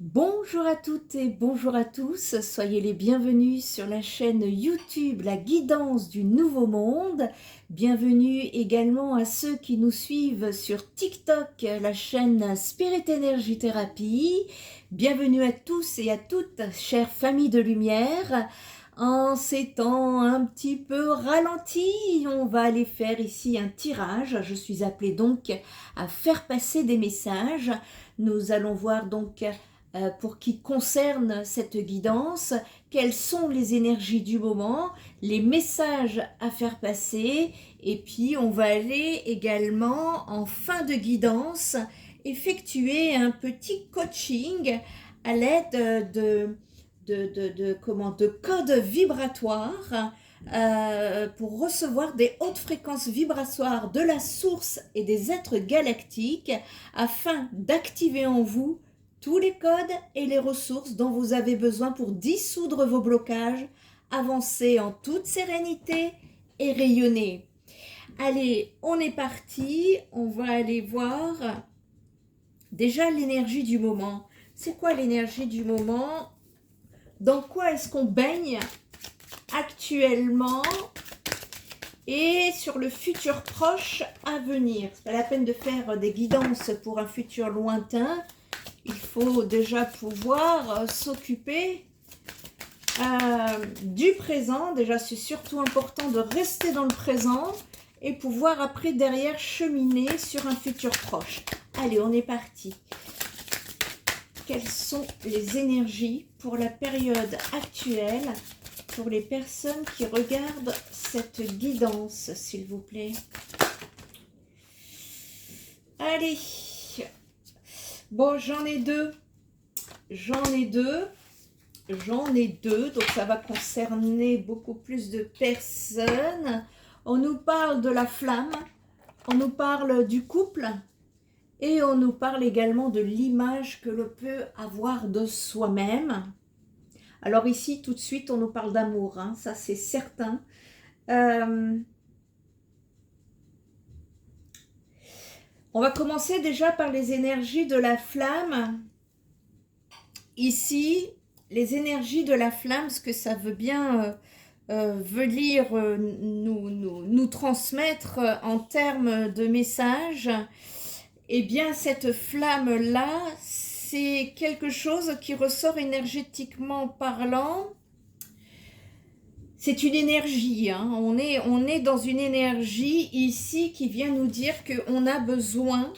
Bonjour à toutes et bonjour à tous, soyez les bienvenus sur la chaîne YouTube La Guidance du Nouveau Monde. Bienvenue également à ceux qui nous suivent sur TikTok, la chaîne Spirit Energy Therapy. Bienvenue à tous et à toutes, chères familles de lumière. En ces temps un petit peu ralentis, on va aller faire ici un tirage. Je suis appelée donc à faire passer des messages. Nous allons voir donc pour qui concerne cette guidance, quelles sont les énergies du moment, les messages à faire passer, et puis on va aller également en fin de guidance effectuer un petit coaching à l'aide de codes vibratoires pour recevoir des hautes fréquences vibratoires de la source et des êtres galactiques afin d'activer en vous tous les codes et les ressources dont vous avez besoin pour dissoudre vos blocages, avancer en toute sérénité et rayonner. Allez, on est parti, on va aller voir déjà l'énergie du moment. C'est quoi l'énergie du moment? Dans quoi est-ce qu'on baigne actuellement et sur le futur proche à venir? C'est pas la peine de faire des guidances pour un futur lointain. Il faut déjà pouvoir s'occuper du présent. Déjà, c'est surtout important de rester dans le présent et pouvoir après derrière cheminer sur un futur proche. Allez, on est parti. Quelles sont les énergies pour la période actuelle pour les personnes qui regardent cette guidance, s'il vous plaît? Allez. Bon, j'en ai deux, donc ça va concerner beaucoup plus de personnes. On nous parle de la flamme, on nous parle du couple et on nous parle également de l'image que l'on peut avoir de soi-même. Alors ici, tout de suite, on nous parle d'amour, hein, ça c'est certain. On va commencer déjà par les énergies de la flamme. Ici, les énergies de la flamme, ce que ça veut bien venir nous transmettre en termes de message, eh bien cette flamme-là, c'est quelque chose qui ressort énergétiquement parlant. C'est une énergie, hein. On est dans une énergie ici qui vient nous dire qu'on a besoin.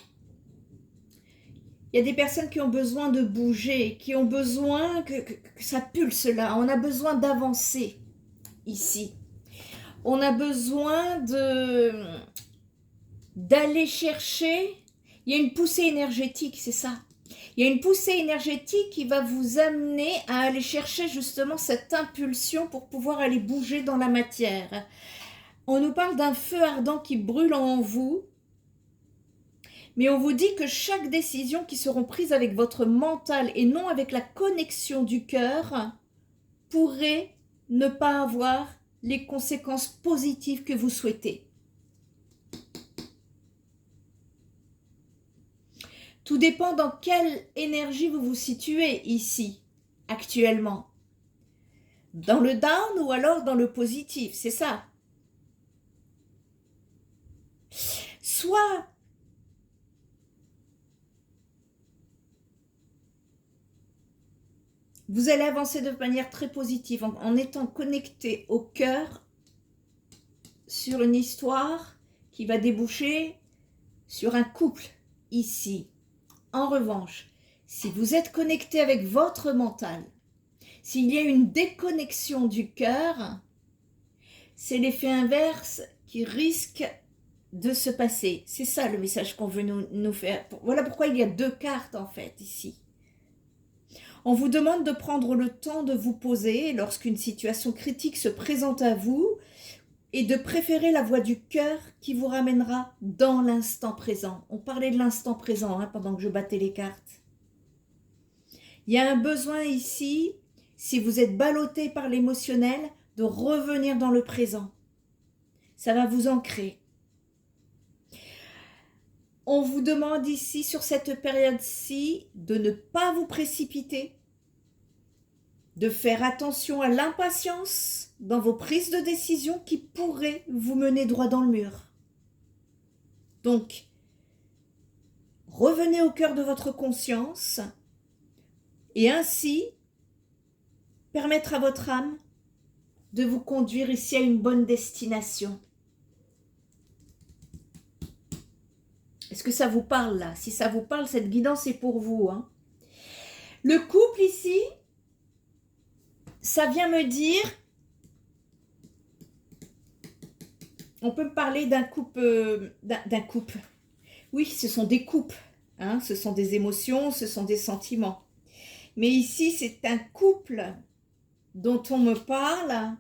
Il y a des personnes qui ont besoin de bouger, qui ont besoin que ça pulse là. On a besoin d'avancer ici. On a besoin d'aller chercher. Il y a une poussée énergétique, c'est ça. Il y a une poussée énergétique qui va vous amener à aller chercher justement cette impulsion pour pouvoir aller bouger dans la matière. On nous parle d'un feu ardent qui brûle en vous. Mais on vous dit que chaque décision qui sera prise avec votre mental et non avec la connexion du cœur pourrait ne pas avoir les conséquences positives que vous souhaitez. Tout dépend dans quelle énergie vous vous situez ici, actuellement. Dans le down ou alors dans le positif, c'est ça. Soit vous allez avancer de manière très positive en étant connecté au cœur sur une histoire qui va déboucher sur un couple ici. En revanche, si vous êtes connecté avec votre mental, s'il y a une déconnexion du cœur, c'est l'effet inverse qui risque de se passer. C'est ça le message qu'on veut nous faire. Voilà pourquoi il y a deux cartes en fait ici. On vous demande de prendre le temps de vous poser lorsqu'une situation critique se présente à vous et de préférer la voie du cœur qui vous ramènera dans l'instant présent. On parlait de l'instant présent pendant que je battais les cartes. Il y a un besoin ici, si vous êtes ballotté par l'émotionnel, de revenir dans le présent. Ça va vous ancrer. On vous demande ici, sur cette période-ci, de ne pas vous précipiter, de faire attention à l'impatience dans vos prises de décision qui pourraient vous mener droit dans le mur. Donc, revenez au cœur de votre conscience et ainsi permettre à votre âme de vous conduire ici à une bonne destination. Est-ce que ça vous parle là? Si ça vous parle, cette guidance est pour vous. Hein. Le couple ici, ça vient me dire, on peut me parler d'un couple, oui, ce sont des couples, hein, ce sont des émotions, ce sont des sentiments. Mais ici, c'est un couple dont on me parle,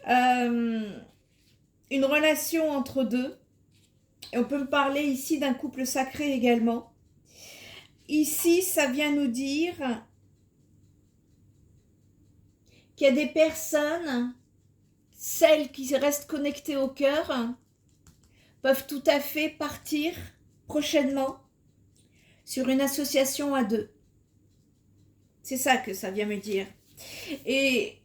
une relation entre deux. Et on peut me parler ici d'un couple sacré également. Ici, ça vient nous dire qu'il y a des personnes, celles qui restent connectées au cœur, peuvent tout à fait partir prochainement sur une association à deux. C'est ça que ça vient me dire. Et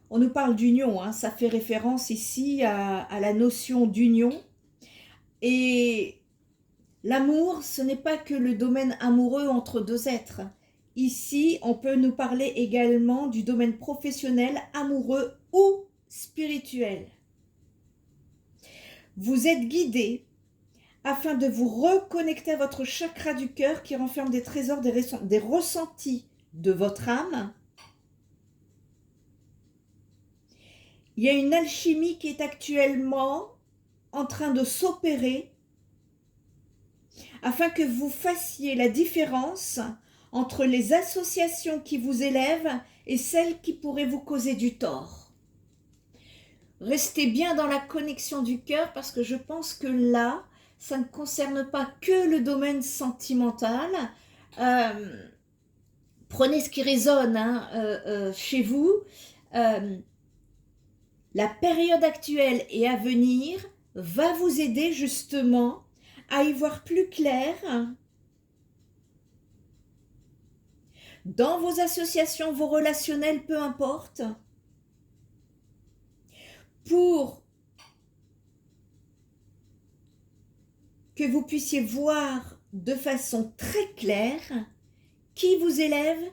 on nous parle d'union, hein, ça fait référence ici à la notion d'union. Et l'amour, ce n'est pas que le domaine amoureux entre deux êtres. Ici, on peut nous parler également du domaine professionnel, amoureux ou spirituel. Vous êtes guidé afin de vous reconnecter à votre chakra du cœur qui renferme des trésors, des ressentis de votre âme. Il y a une alchimie qui est actuellement en train de s'opérer afin que vous fassiez la différence entre les associations qui vous élèvent et celles qui pourraient vous causer du tort. Restez bien dans la connexion du cœur parce que je pense que là, ça ne concerne pas que le domaine sentimental. Prenez ce qui résonne chez vous. La période actuelle et à venir va vous aider justement à y voir plus clair dans vos associations, vos relationnels, peu importe, pour que vous puissiez voir de façon très claire qui vous élève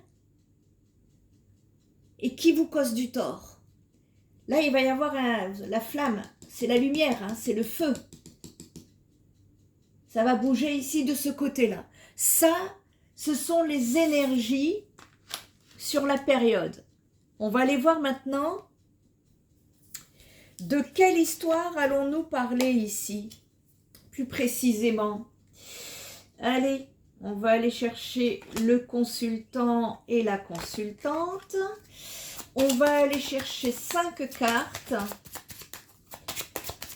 et qui vous cause du tort. Là, il va y avoir la flamme, c'est la lumière, hein, c'est le feu. Ça va bouger ici de ce côté-là. Ça, ce sont les énergies sur la période. On va aller voir maintenant de quelle histoire allons-nous parler ici, plus précisément. Allez, on va aller chercher le consultant et la consultante. On va aller chercher 5 cartes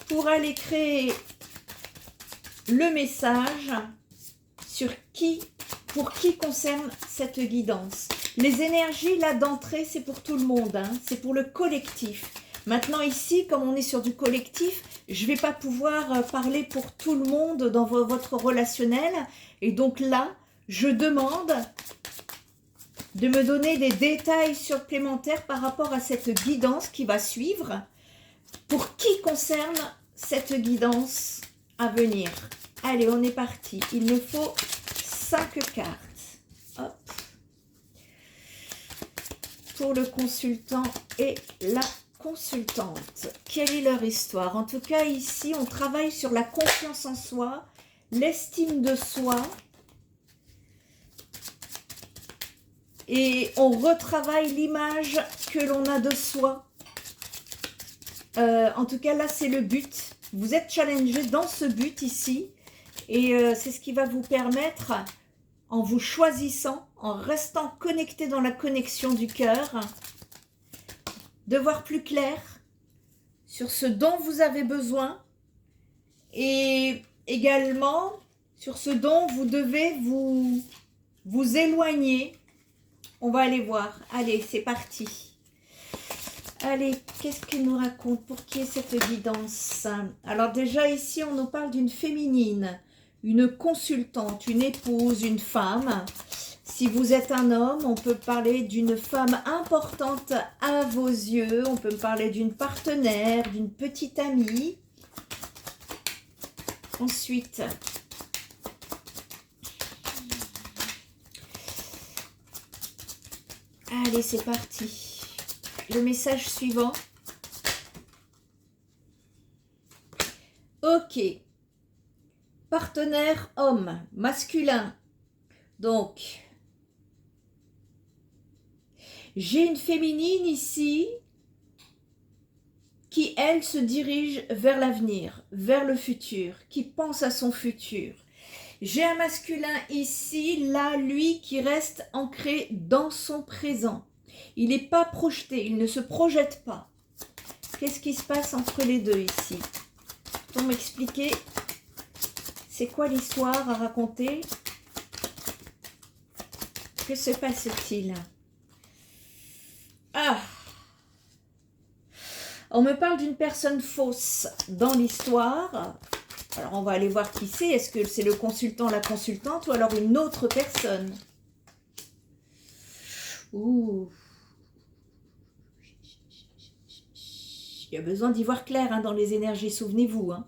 pour aller créer le message pour qui concerne cette guidance. Les énergies, là, d'entrée, c'est pour tout le monde, hein, c'est pour le collectif. Maintenant, ici, comme on est sur du collectif, je ne vais pas pouvoir parler pour tout le monde dans votre relationnel. Et donc là, je demande de me donner des détails supplémentaires par rapport à cette guidance qui va suivre. Pour qui concerne cette guidance à venir? Allez, on est parti. Il me faut 5 cartes. Hop. Pour le consultant et la consultante. Quelle est leur histoire? En tout cas, ici, on travaille sur la confiance en soi, l'estime de soi. Et on retravaille l'image que l'on a de soi. En tout cas, là, c'est le but. Vous êtes challengé dans ce but ici. Et c'est ce qui va vous permettre, en vous choisissant, en restant connecté dans la connexion du cœur, de voir plus clair sur ce dont vous avez besoin et également sur ce dont vous devez vous éloigner. On va aller voir. Allez, c'est parti. Allez, qu'est-ce qu'il nous raconte? Pour qui est cette guidance? Alors déjà ici, on nous parle d'une féminine, une consultante, une épouse, une femme. Si vous êtes un homme, on peut parler d'une femme importante à vos yeux. On peut parler d'une partenaire, d'une petite amie. Ensuite, allez, c'est parti. Le message suivant. Ok. Partenaire homme, masculin. Donc, j'ai une féminine ici qui, elle, se dirige vers l'avenir, vers le futur, qui pense à son futur. J'ai un masculin ici, là, lui, qui reste ancré dans son présent. Il n'est pas projeté, il ne se projette pas. Qu'est-ce qui se passe entre les deux ici? Pour m'expliquer, c'est quoi l'histoire à raconter? Que se passe-t-il? Ah! On me parle d'une personne fausse dans l'histoire. Alors, on va aller voir qui c'est. Est-ce que c'est le consultant, la consultante ou alors une autre personne? Ouh! Il y a besoin d'y voir clair hein, dans les énergies, souvenez-vous. Hein.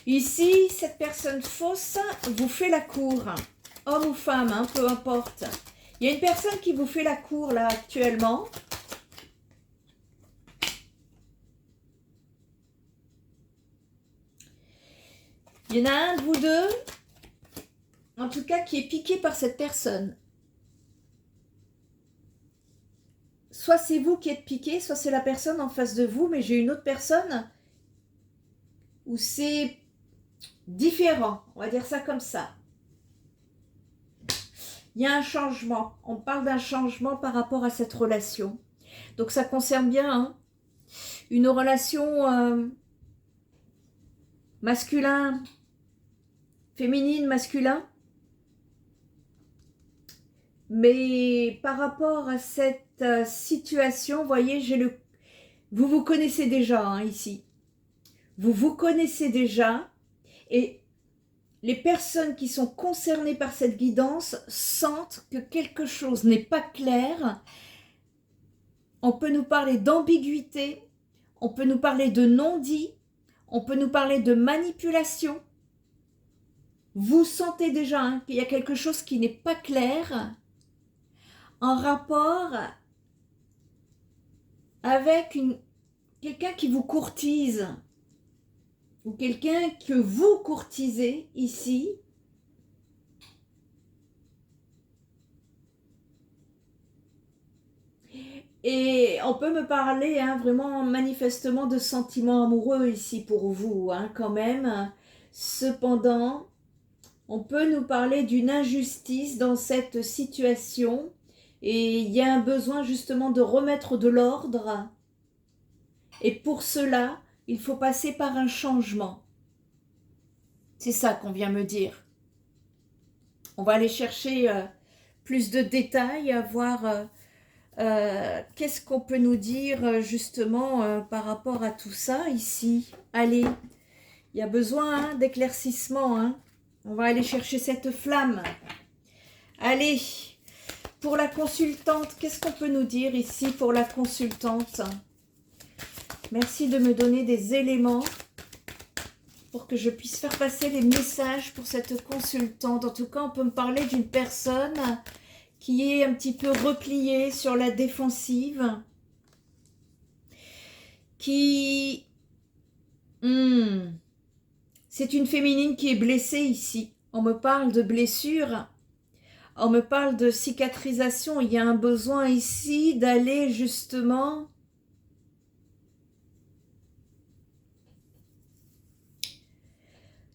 Ici, cette personne fausse vous fait la cour. Homme ou femme, hein, peu importe. Il y a une personne qui vous fait la cour là actuellement. Il y en a un de vous deux, en tout cas, qui est piqué par cette personne. Soit c'est vous qui êtes piqué, soit c'est la personne en face de vous, mais j'ai une autre personne où c'est différent, on va dire ça comme ça. Il y a un changement, on parle d'un changement par rapport à cette relation. Donc ça concerne bien hein, une relation masculin, féminine, masculin. Mais par rapport à cette situation, vous voyez, vous vous connaissez déjà hein, ici. Vous vous connaissez déjà et les personnes qui sont concernées par cette guidance sentent que quelque chose n'est pas clair. On peut nous parler d'ambiguïté, on peut nous parler de non-dit, on peut nous parler de manipulation. Vous sentez déjà hein, qu'il y a quelque chose qui n'est pas clair en rapport avec quelqu'un qui vous courtise ou quelqu'un que vous courtisez ici. Et on peut me parler hein, vraiment manifestement de sentiments amoureux ici pour vous hein, quand même. Cependant, on peut nous parler d'une injustice dans cette situation. Et il y a un besoin justement de remettre de l'ordre. Et pour cela, il faut passer par un changement. C'est ça qu'on vient me dire. On va aller chercher plus de détails, voir qu'est-ce qu'on peut nous dire justement par rapport à tout ça ici. Allez, il y a besoin hein, d'éclaircissement. Hein. On va aller chercher cette flamme. Allez. Pour la consultante, qu'est-ce qu'on peut nous dire ici pour la consultante? Merci de me donner des éléments pour que je puisse faire passer les messages pour cette consultante. En tout cas, on peut me parler d'une personne qui est un petit peu repliée sur la défensive, qui... C'est une féminine qui est blessée ici. On me parle de blessure. On me parle de cicatrisation, il y a un besoin ici d'aller justement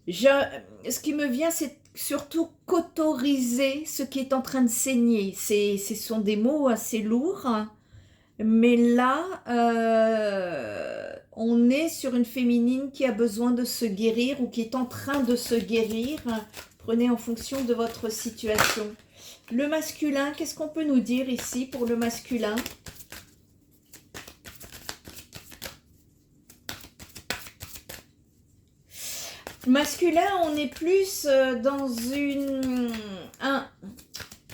ce qui me vient, c'est surtout cauteriser ce qui est en train de saigner. Ce sont des mots assez lourds, mais là, on est sur une féminine qui a besoin de se guérir ou qui est en train de se guérir. Prenez en fonction de votre situation. Le masculin, qu'est-ce qu'on peut nous dire ici pour le masculin? Masculin, on est plus dans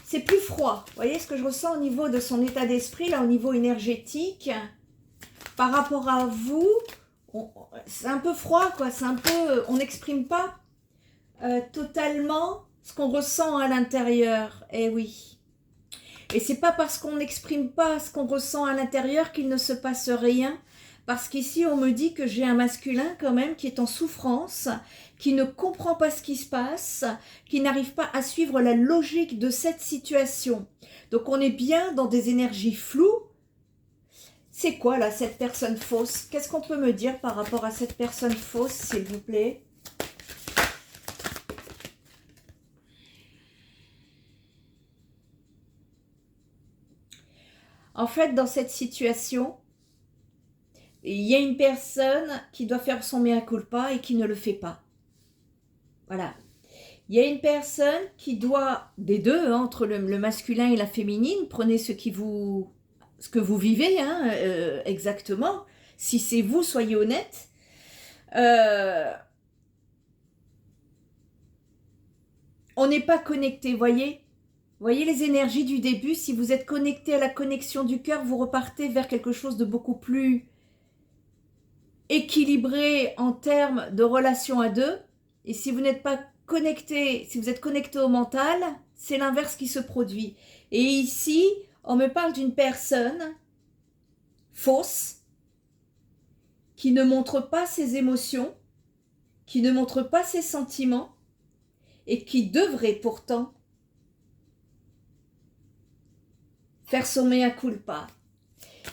c'est plus froid. Vous voyez ce que je ressens au niveau de son état d'esprit, là, au niveau énergétique. Par rapport à vous, c'est un peu froid, quoi. C'est un peu... On n'exprime pas totalement ce qu'on ressent à l'intérieur. Eh oui. Et c'est pas parce qu'on n'exprime pas ce qu'on ressent à l'intérieur qu'il ne se passe rien. Parce qu'ici, on me dit que j'ai un masculin quand même qui est en souffrance, qui ne comprend pas ce qui se passe, qui n'arrive pas à suivre la logique de cette situation. Donc, on est bien dans des énergies floues. C'est quoi là, cette personne fausse? Qu'est-ce qu'on peut me dire par rapport à cette personne fausse, s'il vous plaît? En fait, dans cette situation, il y a une personne qui doit faire son mea culpa et qui ne le fait pas. Voilà. Il y a une personne qui doit, des deux, hein, entre le masculin et la féminine, prenez ce que vous vivez, hein, exactement. Si c'est vous, soyez honnête. On n'est pas connecté, voyez? Voyez les énergies du début. Si vous êtes connecté à la connexion du cœur, vous repartez vers quelque chose de beaucoup plus équilibré en termes de relation à deux. Et si vous n'êtes pas connecté, si vous êtes connecté au mental, c'est l'inverse qui se produit. Et ici, on me parle d'une personne fausse qui ne montre pas ses émotions, qui ne montre pas ses sentiments et qui devrait pourtant faire son mea culpa.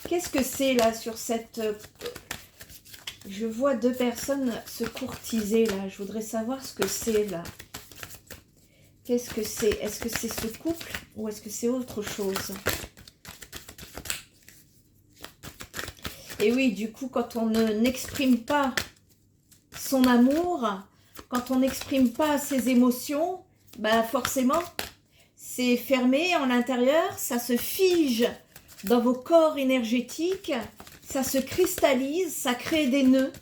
Qu'est-ce que c'est là sur cette... Je vois deux personnes se courtiser là. Je voudrais savoir ce que c'est là. Qu'est-ce que c'est? Est-ce que c'est ce couple ou est-ce que c'est autre chose? Et oui, du coup, quand on n'exprime pas son amour, quand on n'exprime pas ses émotions, bah forcément, c'est fermé en l'intérieur, ça se fige dans vos corps énergétiques, ça se cristallise, ça crée des nœuds.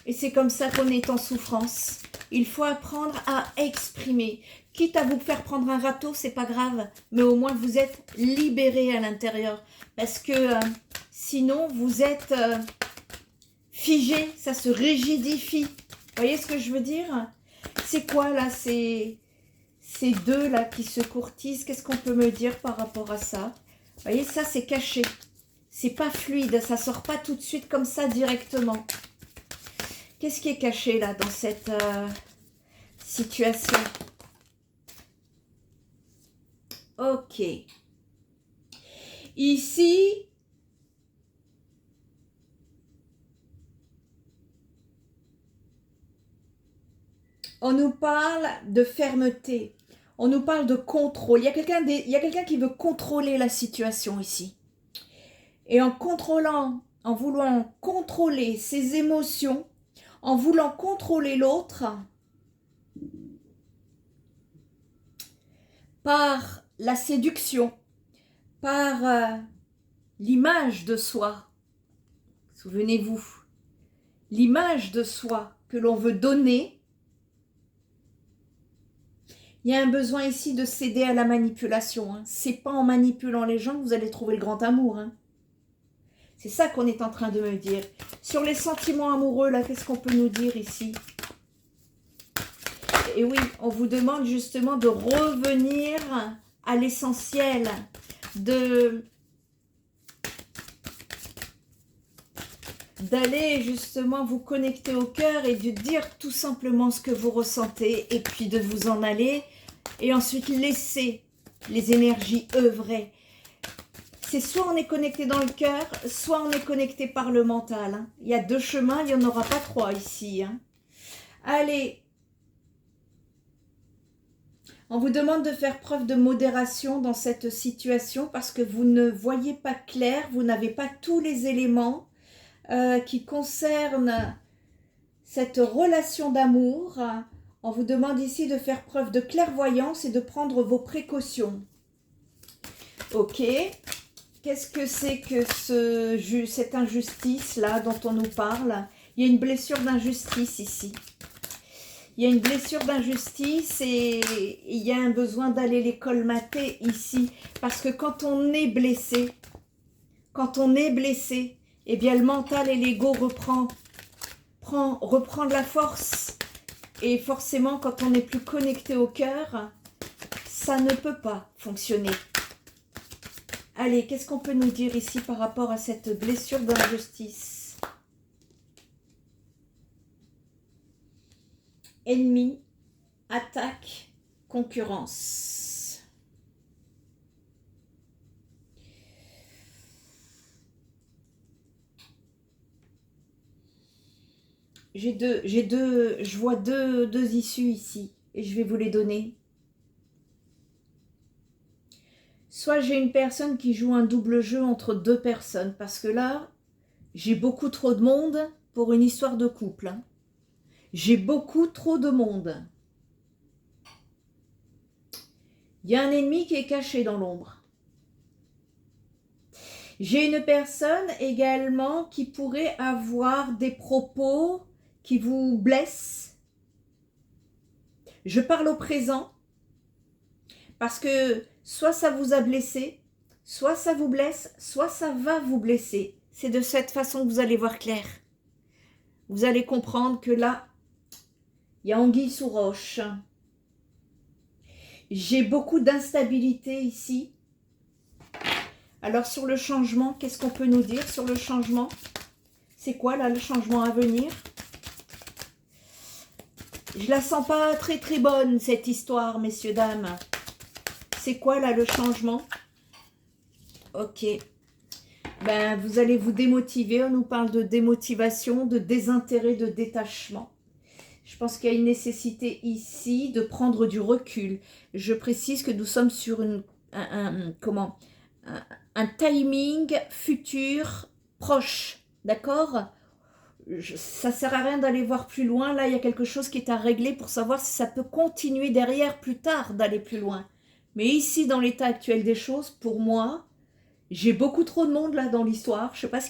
Et c'est comme ça qu'on est en souffrance. Il faut apprendre à exprimer. Quitte à vous faire prendre un râteau, c'est pas grave. Mais au moins, vous êtes libéré à l'intérieur. Parce que sinon, vous êtes figé. Ça se rigidifie. Vous voyez ce que je veux dire? C'est quoi là ces deux là qui se courtisent? Qu'est-ce qu'on peut me dire par rapport à ça? Vous voyez, ça c'est caché. C'est pas fluide. Ça sort pas tout de suite comme ça directement. Qu'est-ce qui est caché là dans cette situation? Ok. Ici, on nous parle de fermeté. On nous parle de contrôle. Il y a quelqu'un qui veut contrôler la situation ici. Et en contrôlant, en voulant contrôler ses émotions, en voulant contrôler l'autre, par la séduction, par l'image de soi. Souvenez-vous, l'image de soi que l'on veut donner. Il y a un besoin ici de céder à la manipulation. Hein. C'est pas en manipulant les gens que vous allez trouver le grand amour. Hein. C'est ça qu'on est en train de me dire. Sur les sentiments amoureux, là, qu'est-ce qu'on peut nous dire ici? Et oui, on vous demande justement de revenir à l'essentiel, d'aller justement vous connecter au cœur et de dire tout simplement ce que vous ressentez et puis de vous en aller et ensuite laisser les énergies œuvrer. C'est soit on est connecté dans le cœur, soit on est connecté par le mental. Hein. Il y a deux chemins, il n'y en aura pas trois ici. Hein. Allez, on vous demande de faire preuve de modération dans cette situation parce que vous ne voyez pas clair, vous n'avez pas tous les éléments qui concernent cette relation d'amour. On vous demande ici de faire preuve de clairvoyance et de prendre vos précautions. Ok. Qu'est-ce que c'est que cette injustice-là dont on nous parle? Il y a une blessure d'injustice ici. Il y a une blessure d'injustice et il y a un besoin d'aller les colmater ici. Parce que quand on est blessé, eh bien le mental et l'ego reprend de la force. Et forcément, quand on n'est plus connecté au cœur, ça ne peut pas fonctionner. Allez, qu'est-ce qu'on peut nous dire ici par rapport à cette blessure d'injustice? Ennemi, attaque, concurrence. Je vois deux issues ici et je vais vous les donner. Soit j'ai une personne qui joue un double jeu entre deux personnes, parce que là, j'ai beaucoup trop de monde pour une histoire de couple. Hein. J'ai beaucoup trop de monde. Il y a un ennemi qui est caché dans l'ombre. J'ai une personne également qui pourrait avoir des propos qui vous blessent. Je parle au présent parce que soit ça vous a blessé, soit ça vous blesse, soit ça va vous blesser. C'est de cette façon que vous allez voir clair. Vous allez comprendre que là, il y a anguille sous roche. J'ai beaucoup d'instabilité ici. Alors sur le changement, qu'est-ce qu'on peut nous dire sur le changement? C'est quoi là le changement à venir? Je la sens pas très très bonne cette histoire, messieurs, dames. C'est quoi là le changement? Ok. Ben vous allez vous démotiver. On nous parle de démotivation, de désintérêt, de détachement. Je pense qu'il y a une nécessité ici de prendre du recul. Je précise que nous sommes sur un timing futur proche, d'accord? Ça ne sert à rien d'aller voir plus loin. Là, il y a quelque chose qui est à régler pour savoir si ça peut continuer derrière plus tard d'aller plus loin. Mais ici, dans l'état actuel des choses, pour moi, j'ai beaucoup trop de monde là dans l'histoire. Je ne sais pas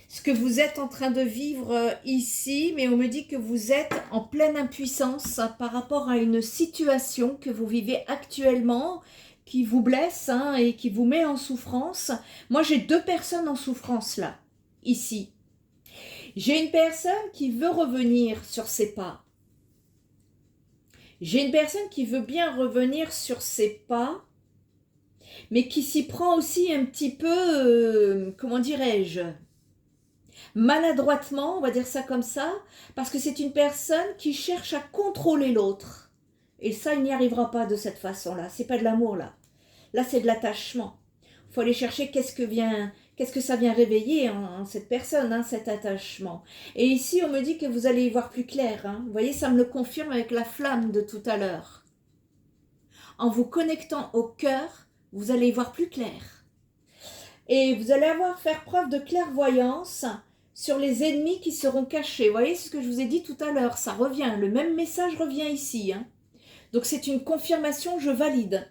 ce que vous êtes en train de vivre ici, mais on me dit que vous êtes en pleine impuissance par rapport à une situation que vous vivez actuellement, qui vous blesse hein, et qui vous met en souffrance. Moi, j'ai deux personnes en souffrance là, ici. J'ai une personne qui veut revenir sur ses pas. J'ai une personne qui veut bien revenir sur ses pas, mais qui s'y prend aussi un petit peu, comment dirais-je, maladroitement, on va dire ça comme ça, parce que c'est une personne qui cherche à contrôler l'autre. Et ça, il n'y arrivera pas de cette façon-là. C'est pas de l'amour là. Là, c'est de l'attachement. Il faut aller chercher qu'est-ce que ça vient réveiller en cette personne, hein, cet attachement. Et ici, on me dit que vous allez y voir plus clair. Hein. Vous voyez, ça me le confirme avec la flamme de tout à l'heure. En vous connectant au cœur, vous allez y voir plus clair. Et vous allez faire preuve de clairvoyance sur les ennemis qui seront cachés. Vous voyez, c'est ce que je vous ai dit tout à l'heure. Ça revient, le même message revient ici. Hein. Donc, c'est une confirmation, je valide.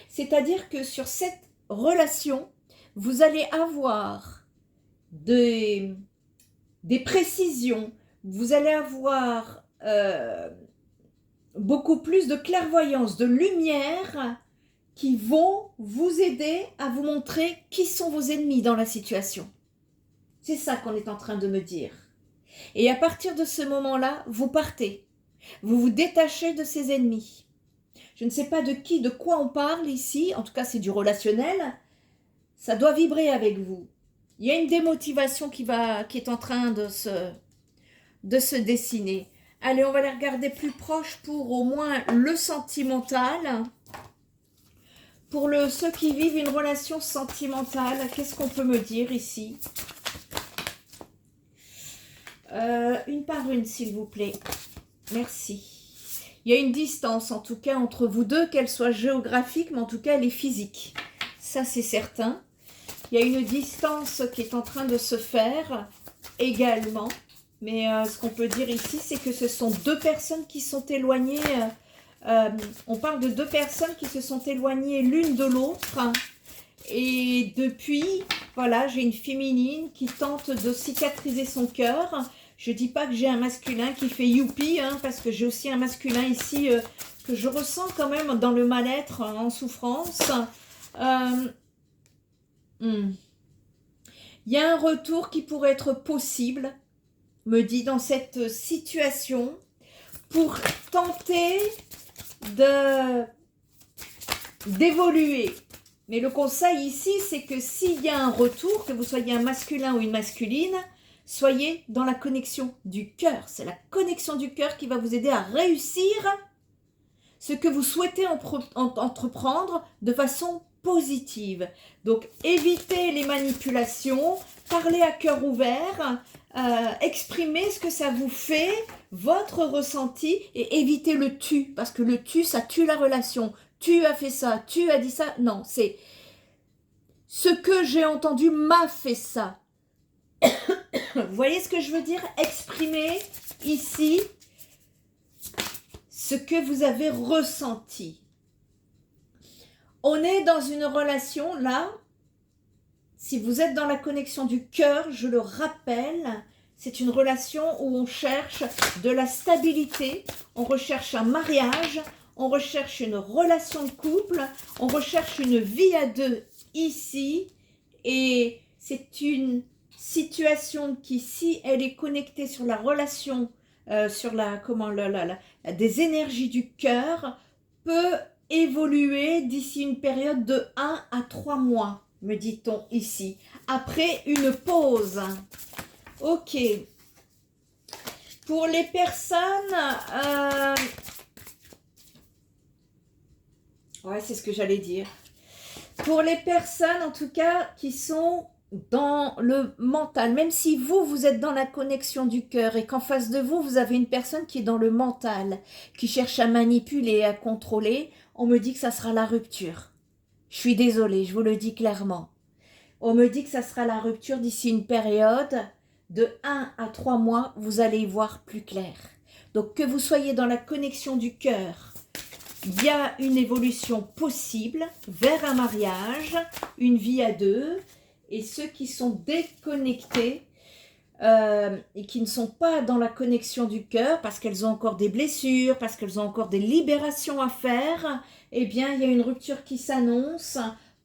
C'est-à-dire que sur cette relation, vous allez avoir des précisions, vous allez avoir beaucoup plus de clairvoyance, de lumière qui vont vous aider à vous montrer qui sont vos ennemis dans la situation. C'est ça qu'on est en train de me dire. Et à partir de ce moment-là, vous partez. Vous vous détachez de ces ennemis. Je ne sais pas de quoi on parle ici. En tout cas, c'est du relationnel. Ça doit vibrer avec vous. Il y a une démotivation qui est en train de se dessiner. Allez, on va les regarder plus proche pour au moins le sentimental. Pour ceux qui vivent une relation sentimentale, qu'est-ce qu'on peut me dire ici? Une par une, s'il vous plaît. Merci. Il y a une distance, en tout cas, entre vous deux, qu'elle soit géographique, mais en tout cas, elle est physique. Ça, c'est certain. Il y a une distance qui est en train de se faire également. Mais ce qu'on peut dire ici, c'est que ce sont deux personnes qui sont éloignées. On parle de deux personnes qui se sont éloignées l'une de l'autre. Et depuis, voilà, j'ai une féminine qui tente de cicatriser son cœur. Je dis pas que j'ai un masculin qui fait youpi, hein, parce que j'ai aussi un masculin ici que je ressens quand même dans le mal-être, en souffrance. Il y a un retour qui pourrait être possible, me dit, dans cette situation, pour tenter d'évoluer. Mais le conseil ici, c'est que s'il y a un retour, que vous soyez un masculin ou une masculine, soyez dans la connexion du cœur. C'est la connexion du cœur qui va vous aider à réussir ce que vous souhaitez entreprendre de façon positive. Donc, évitez les manipulations, parlez à cœur ouvert, exprimez ce que ça vous fait, votre ressenti, et évitez le tu, parce que le tu, ça tue la relation. Tu as fait ça, tu as dit ça. Non, c'est ce que j'ai entendu m'a fait ça. Vous voyez ce que je veux dire? Exprimez ici ce que vous avez ressenti. On est dans une relation là, si vous êtes dans la connexion du cœur, je le rappelle, c'est une relation où on cherche de la stabilité, on recherche un mariage, on recherche une relation de couple, on recherche une vie à deux ici, et c'est une situation qui, si elle est connectée sur la relation, sur des énergies du cœur, peut évoluer d'ici une période de 1 à 3 mois, me dit-on ici, après une pause. Ok. Pour les personnes... ouais, c'est ce que j'allais dire. Pour les personnes, en tout cas, qui sont dans le mental, même si vous êtes dans la connexion du cœur et qu'en face de vous, vous avez une personne qui est dans le mental, qui cherche à manipuler et à contrôler, on me dit que ça sera la rupture. Je suis désolée, je vous le dis clairement. On me dit que ça sera la rupture d'ici une période de 1 à 3 mois, vous allez y voir plus clair. Donc que vous soyez dans la connexion du cœur, il y a une évolution possible vers un mariage, une vie à deux, et ceux qui sont déconnectés et qui ne sont pas dans la connexion du cœur parce qu'elles ont encore des blessures, parce qu'elles ont encore des libérations à faire, eh bien il y a une rupture qui s'annonce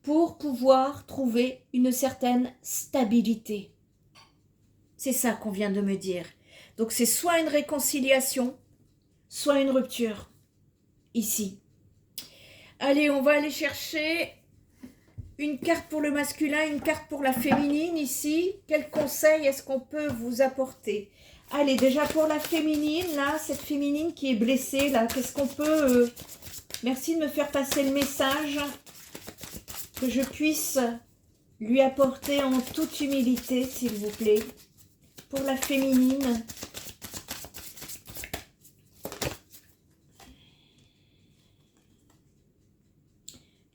pour pouvoir trouver une certaine stabilité. C'est ça qu'on vient de me dire. Donc c'est soit une réconciliation, soit une rupture. Ici. Allez, on va aller chercher une carte pour le masculin, une carte pour la féminine ici. Quel conseil est-ce qu'on peut vous apporter? Allez, déjà pour la féminine, là, cette féminine qui est blessée, là, qu'est-ce qu'on peut... Merci de me faire passer le message, que je puisse lui apporter en toute humilité, s'il vous plaît. Pour la féminine...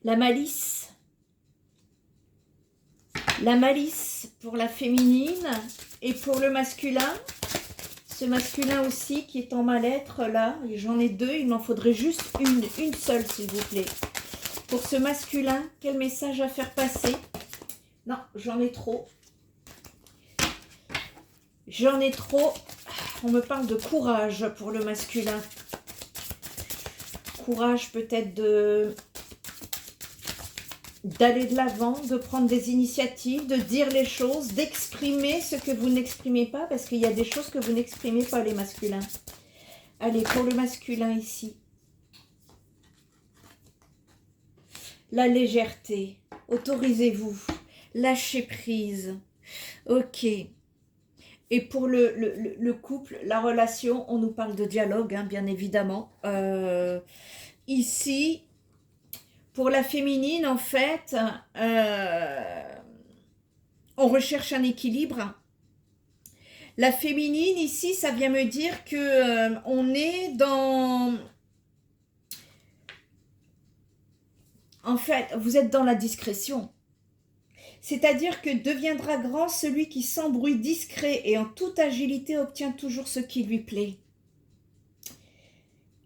La malice pour la féminine et pour le masculin. Ce masculin aussi qui est en mal-être là, j'en ai deux, il m'en faudrait juste une seule s'il vous plaît. Pour ce masculin, quel message à faire passer? Non, j'en ai trop. J'en ai trop. On me parle de courage pour le masculin. Courage peut-être d'aller de l'avant, de prendre des initiatives, de dire les choses, d'exprimer ce que vous n'exprimez pas, parce qu'il y a des choses que vous n'exprimez pas, les masculins. Allez, pour le masculin ici. La légèreté, autorisez-vous, lâchez prise. Ok. Et pour le couple, la relation, on nous parle de dialogue, hein, bien évidemment. Ici... Pour la féminine, en fait, on recherche un équilibre. La féminine, ici, ça vient me dire que on est dans... En fait, vous êtes dans la discrétion. C'est-à-dire que deviendra grand celui qui, sans bruit discret et en toute agilité, obtient toujours ce qui lui plaît.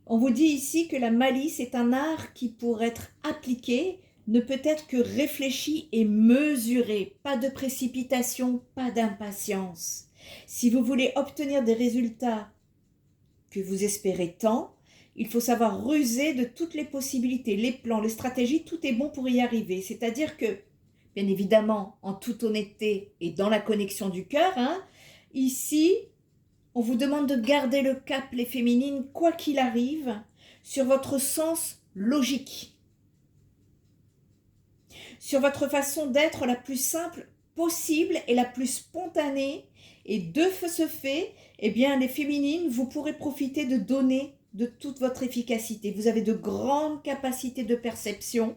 On vous dit ici que la malice est un art qui, pour être appliqué, ne peut être que réfléchi et mesuré. Pas de précipitation, pas d'impatience. Si vous voulez obtenir des résultats que vous espérez tant, il faut savoir ruser de toutes les possibilités, les plans, les stratégies, tout est bon pour y arriver. C'est-à-dire que, bien évidemment, en toute honnêteté et dans la connexion du cœur, ici, on vous demande de garder le cap, les féminines, quoi qu'il arrive, sur votre sens logique, sur votre façon d'être la plus simple possible et la plus spontanée. Et de ce fait, eh bien, les féminines, vous pourrez profiter de donner de toute votre efficacité. Vous avez de grandes capacités de perception.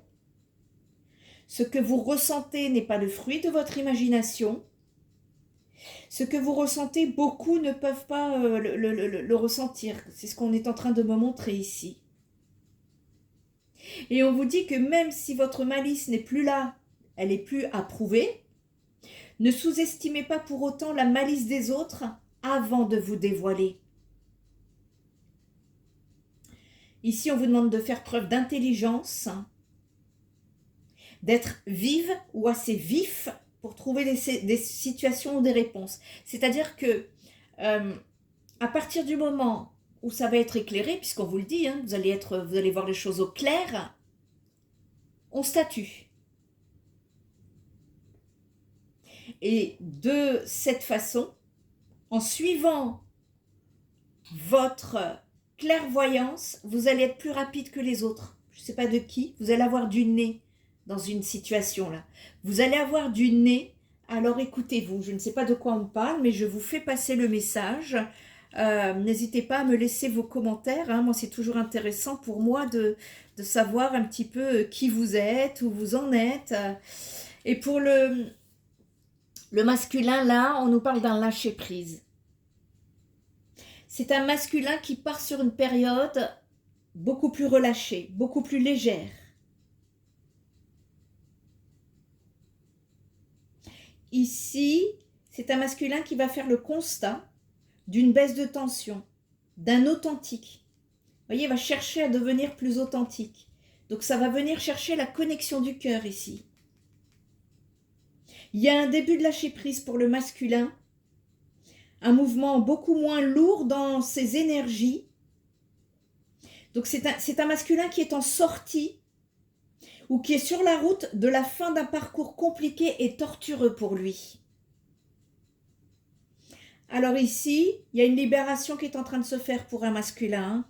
Ce que vous ressentez n'est pas le fruit de votre imagination. Ce que vous ressentez, beaucoup ne peuvent pas le ressentir. C'est ce qu'on est en train de me montrer ici. Et on vous dit que même si votre malice n'est plus là, elle n'est plus approuvée, ne sous-estimez pas pour autant la malice des autres avant de vous dévoiler. Ici, on vous demande de faire preuve d'intelligence, d'être vive ou assez vif pour trouver des situations ou des réponses. C'est-à-dire que à partir du moment où ça va être éclairé, puisqu'on vous le dit, vous allez voir les choses au clair, on statue. Et de cette façon, en suivant votre clairvoyance, vous allez être plus rapide que les autres. Je ne sais pas de qui, vous allez avoir du nez dans une situation là. Vous allez avoir du nez, alors écoutez-vous, je ne sais pas de quoi on parle, mais je vous fais passer le message. N'hésitez pas à me laisser vos commentaires, moi c'est toujours intéressant pour moi de savoir un petit peu qui vous êtes, où vous en êtes. Et pour le masculin là, on nous parle d'un lâcher-prise. C'est un masculin qui part sur une période beaucoup plus relâchée, beaucoup plus légère. Ici, c'est un masculin qui va faire le constat d'une baisse de tension, d'un authentique. Vous voyez, il va chercher à devenir plus authentique. Donc ça va venir chercher la connexion du cœur ici. Il y a un début de lâcher prise pour le masculin, un mouvement beaucoup moins lourd dans ses énergies. Donc c'est un masculin qui est en sortie ou qui est sur la route de la fin d'un parcours compliqué et tortureux pour lui. Alors ici, il y a une libération qui est en train de se faire pour un masculin.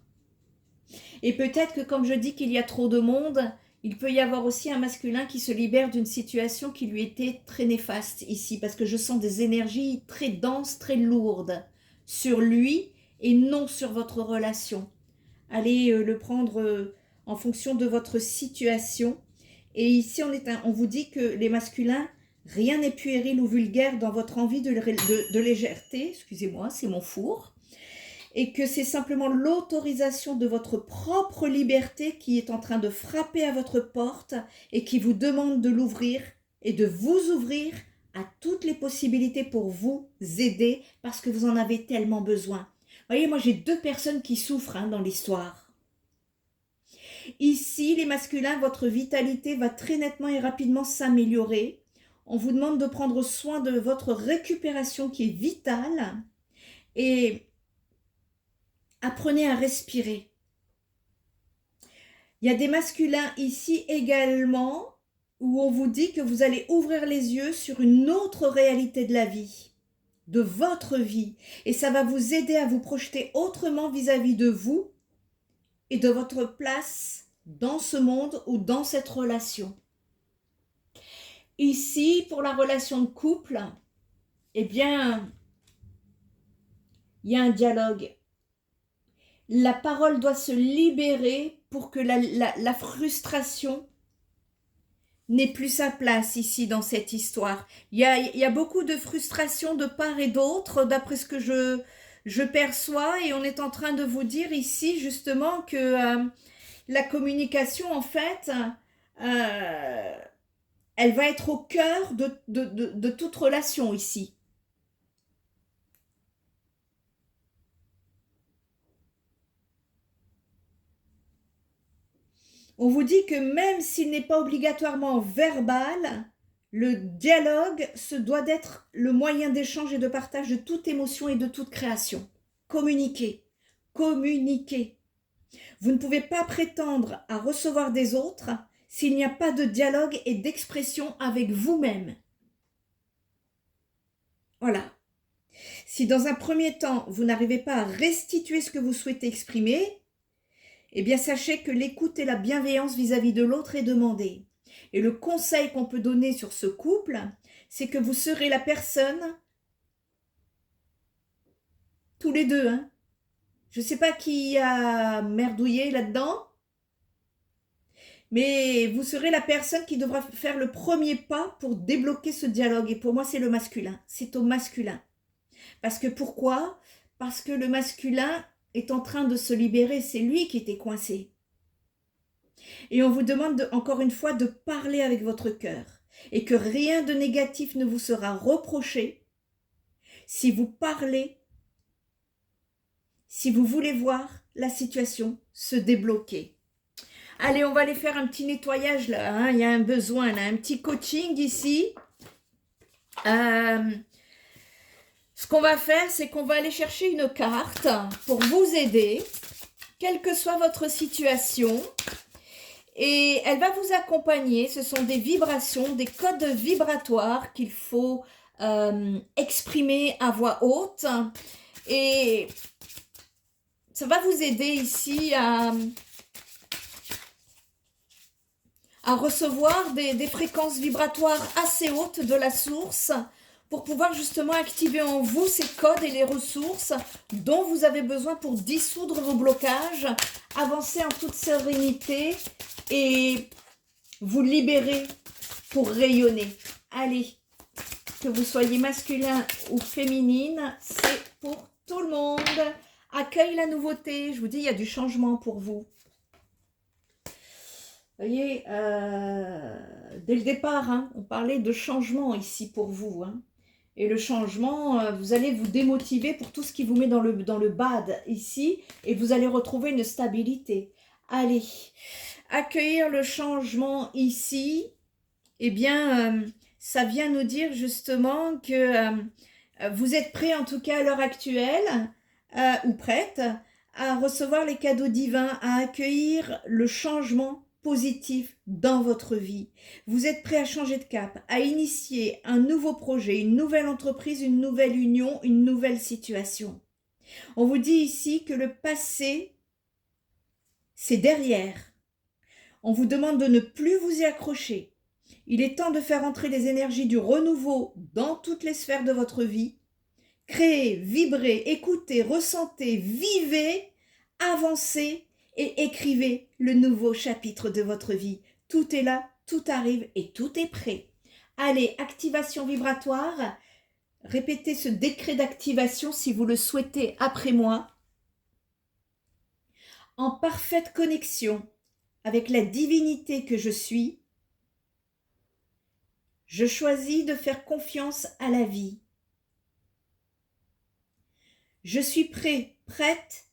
Et peut-être que comme je dis qu'il y a trop de monde, il peut y avoir aussi un masculin qui se libère d'une situation qui lui était très néfaste ici, parce que je sens des énergies très denses, très lourdes sur lui et non sur votre relation. Allez le prendre en fonction de votre situation. Et ici, on vous dit que les masculins, rien n'est puéril ou vulgaire dans votre envie de légèreté. Excusez-moi, c'est mon four. Et que c'est simplement l'autorisation de votre propre liberté qui est en train de frapper à votre porte et qui vous demande de l'ouvrir et de vous ouvrir à toutes les possibilités pour vous aider parce que vous en avez tellement besoin. Vous voyez, moi j'ai 2 personnes qui souffrent dans l'histoire. Ici, les masculins, votre vitalité va très nettement et rapidement s'améliorer. On vous demande de prendre soin de votre récupération qui est vitale et apprenez à respirer. Il y a des masculins ici également où on vous dit que vous allez ouvrir les yeux sur une autre réalité de la vie, de votre vie. Et ça va vous aider à vous projeter autrement vis-à-vis de vous et de votre place dans ce monde ou dans cette relation. Ici, pour la relation de couple, eh bien, il y a un dialogue. La parole doit se libérer pour que la frustration n'ait plus sa place ici dans cette histoire. Il y a beaucoup de frustration de part et d'autre, d'après ce que je perçois, et on est en train de vous dire ici justement que la communication, en fait, elle va être au cœur de toute relation ici. On vous dit que même s'il n'est pas obligatoirement verbal, Le dialogue se doit d'être le moyen d'échange et de partage de toute émotion et de toute création. Communiquer, communiquer. Vous ne pouvez pas prétendre à recevoir des autres s'il n'y a pas de dialogue et d'expression avec vous-même. Voilà. Si dans un premier temps, vous n'arrivez pas à restituer ce que vous souhaitez exprimer, eh bien sachez que l'écoute et la bienveillance vis-à-vis de l'autre est demandée. Et le conseil qu'on peut donner sur ce couple, c'est que vous serez la personne, tous les deux, hein. Je ne sais pas qui a merdouillé là-dedans, mais vous serez la personne qui devra faire le premier pas pour débloquer ce dialogue. Et pour moi, c'est le masculin. C'est au masculin. Parce que pourquoi? Parce que le masculin est en train de se libérer. C'est lui qui était coincé. Et on vous demande encore une fois de parler avec votre cœur. Et que rien de négatif ne vous sera reproché si vous parlez, si vous voulez voir la situation se débloquer. Allez, on va aller faire un petit nettoyage là, hein. Il y a un besoin là, un petit coaching ici. Ce qu'on va faire, c'est qu'on va aller chercher une carte pour vous aider, quelle que soit votre situation. Et elle va vous accompagner. Ce sont des vibrations, des codes vibratoires qu'il faut exprimer à voix haute. Et ça va vous aider ici à recevoir des fréquences vibratoires assez hautes de la source pour pouvoir justement activer en vous ces codes et les ressources dont vous avez besoin pour dissoudre vos blocages, avancer en toute sérénité et vous libérer pour rayonner. Allez, que vous soyez masculin ou féminine, c'est pour tout le monde. Accueille la nouveauté. Je vous dis, il y a du changement pour vous. Vous voyez, dès le départ, hein, on parlait de changement ici pour vous. Hein. Et le changement, vous allez vous démotiver pour tout ce qui vous met dans le bad ici. Et vous allez retrouver une stabilité. Allez, accueillir le changement ici, eh bien, ça vient nous dire justement que vous êtes prêts, en tout cas à l'heure actuelle, ou prête, à recevoir les cadeaux divins, à accueillir le changement positif dans votre vie. Vous êtes prêt à changer de cap, à initier un nouveau projet, une nouvelle entreprise, une nouvelle union, une nouvelle situation. On vous dit ici que le passé, c'est derrière. On vous demande de ne plus vous y accrocher. Il est temps de faire entrer les énergies du renouveau dans toutes les sphères de votre vie. Créez, vibrez, écoutez, ressentez, vivez, avancez et écrivez le nouveau chapitre de votre vie. Tout est là, tout arrive et tout est prêt. Allez, activation vibratoire. Répétez ce décret d'activation si vous le souhaitez après moi. En parfaite connexion avec la divinité que je suis, je choisis de faire confiance à la vie. Je suis prêt, prête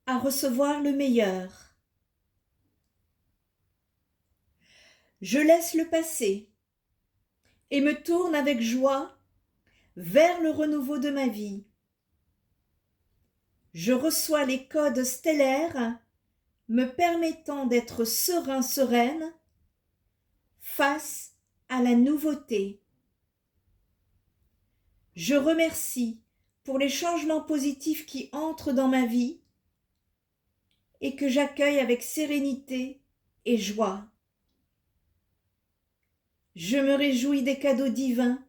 à recevoir le meilleur. Je laisse le passé et me tourne avec joie vers le renouveau de ma vie. Je reçois les codes stellaires me permettant d'être serein, sereine face à la nouveauté. Je remercie pour les changements positifs qui entrent dans ma vie et que j'accueille avec sérénité et joie. Je me réjouis des cadeaux divins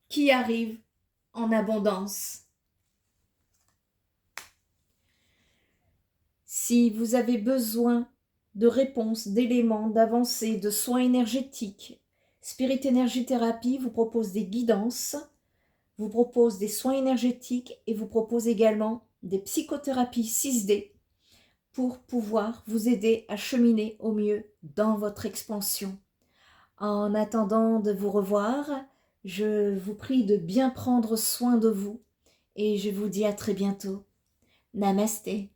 qui arrivent en abondance. Si vous avez besoin de réponses, d'éléments, d'avancées, de soins énergétiques, Spirit Energy Therapy vous propose des guidances, vous propose des soins énergétiques et vous propose également des psychothérapies 6D pour pouvoir vous aider à cheminer au mieux dans votre expansion. En attendant de vous revoir, je vous prie de bien prendre soin de vous et je vous dis à très bientôt. Namasté.